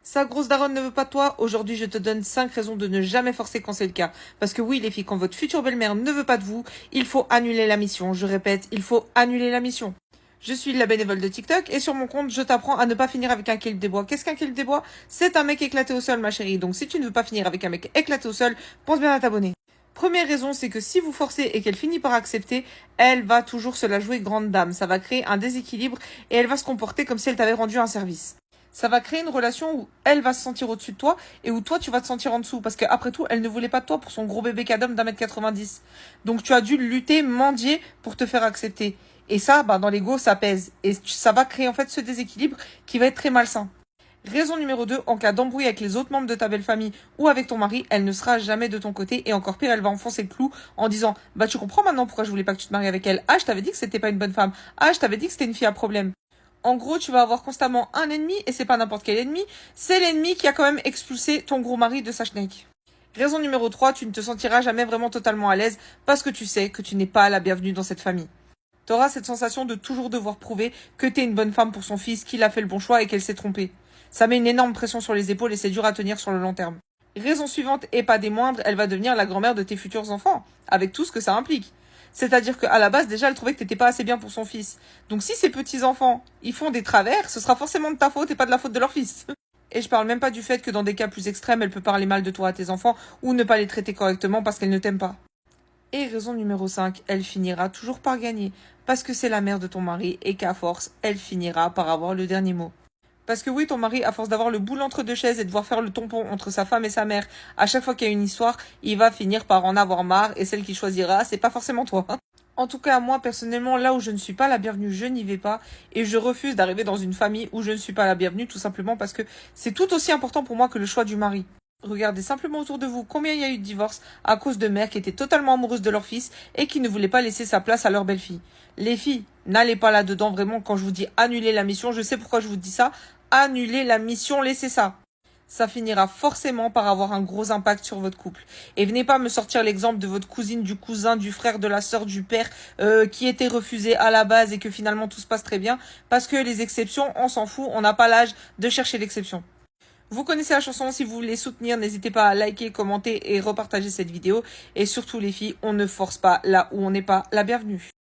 Sa grosse daronne ne veut pas de toi, aujourd'hui je te donne 5 raisons de ne jamais forcer quand c'est le cas. Parce que oui les filles, quand votre future belle-mère ne veut pas de vous, il faut annuler la mission. Je répète, il faut annuler la mission. Je suis la bénévole de TikTok et sur mon compte, je t'apprends à ne pas finir avec un Caleb des bois. Qu'est-ce qu'un Caleb des bois? C'est un mec éclaté au sol, ma chérie. Donc si tu ne veux pas finir avec un mec éclaté au sol, pense bien à t'abonner. Première raison, c'est que si vous forcez et qu'elle finit par accepter, elle va toujours se la jouer grande dame. Ça va créer un déséquilibre et elle va se comporter comme si elle t'avait rendu un service. Ça va créer une relation où elle va se sentir au-dessus de toi et où toi tu vas te sentir en dessous. Parce qu'après tout, elle ne voulait pas de toi pour son gros bébé cadom d'1,90 m. Donc tu as dû lutter, mendier pour te faire accepter. Et ça, dans l'ego, ça pèse. Et ça va créer en fait ce déséquilibre qui va être très malsain. Raison numéro 2, en cas d'embrouille avec les autres membres de ta belle famille ou avec ton mari, elle ne sera jamais de ton côté et encore pire, elle va enfoncer le clou en disant tu comprends maintenant pourquoi je voulais pas que tu te maries avec elle. Ah, je t'avais dit que c'était pas une bonne femme. Ah, je t'avais dit que c'était une fille à problème. En gros, tu vas avoir constamment un ennemi et c'est pas n'importe quel ennemi, c'est l'ennemi qui a quand même expulsé ton gros mari de sa schneck. Raison numéro 3, tu ne te sentiras jamais vraiment totalement à l'aise parce que tu sais que tu n'es pas la bienvenue dans cette famille. Tu auras cette sensation de toujours devoir prouver que t'es une bonne femme pour son fils, qu'il a fait le bon choix et qu'elle s'est trompée. Ça met une énorme pression sur les épaules et c'est dur à tenir sur le long terme. Raison suivante, et pas des moindres, elle va devenir la grand-mère de tes futurs enfants, avec tout ce que ça implique. C'est-à-dire qu'à la base, déjà, elle trouvait que t'étais pas assez bien pour son fils. Donc si ces petits-enfants, ils font des travers, ce sera forcément de ta faute et pas de la faute de leur fils. Et je parle même pas du fait que dans des cas plus extrêmes, elle peut parler mal de toi à tes enfants ou ne pas les traiter correctement parce qu'elle ne t'aime pas. Et raison numéro 5, elle finira toujours par gagner, parce que c'est la mère de ton mari et qu'à force, elle finira par avoir le dernier mot. Parce que oui, ton mari, à force d'avoir le boule entre deux chaises et de devoir faire le tampon entre sa femme et sa mère, à chaque fois qu'il y a une histoire, il va finir par en avoir marre et celle qu'il choisira, c'est pas forcément toi. En tout cas, moi, personnellement, là où je ne suis pas la bienvenue, je n'y vais pas et je refuse d'arriver dans une famille où je ne suis pas la bienvenue, tout simplement parce que c'est tout aussi important pour moi que le choix du mari. Regardez simplement autour de vous combien il y a eu de divorces à cause de mères qui étaient totalement amoureuses de leur fils et qui ne voulaient pas laisser sa place à leur belle-fille. Les filles, n'allez pas là-dedans vraiment quand je vous dis annuler la mission, je sais pourquoi je vous dis ça. Annulez la mission, laissez ça. Ça finira forcément par avoir un gros impact sur votre couple. Et venez pas me sortir l'exemple de votre cousine, du cousin, du frère, de la sœur, du père qui était refusé à la base et que finalement tout se passe très bien. Parce que les exceptions, on s'en fout, on n'a pas l'âge de chercher l'exception. Vous connaissez la chanson, si vous voulez soutenir, n'hésitez pas à liker, commenter et repartager cette vidéo. Et surtout les filles, on ne force pas là où on n'est pas la bienvenue.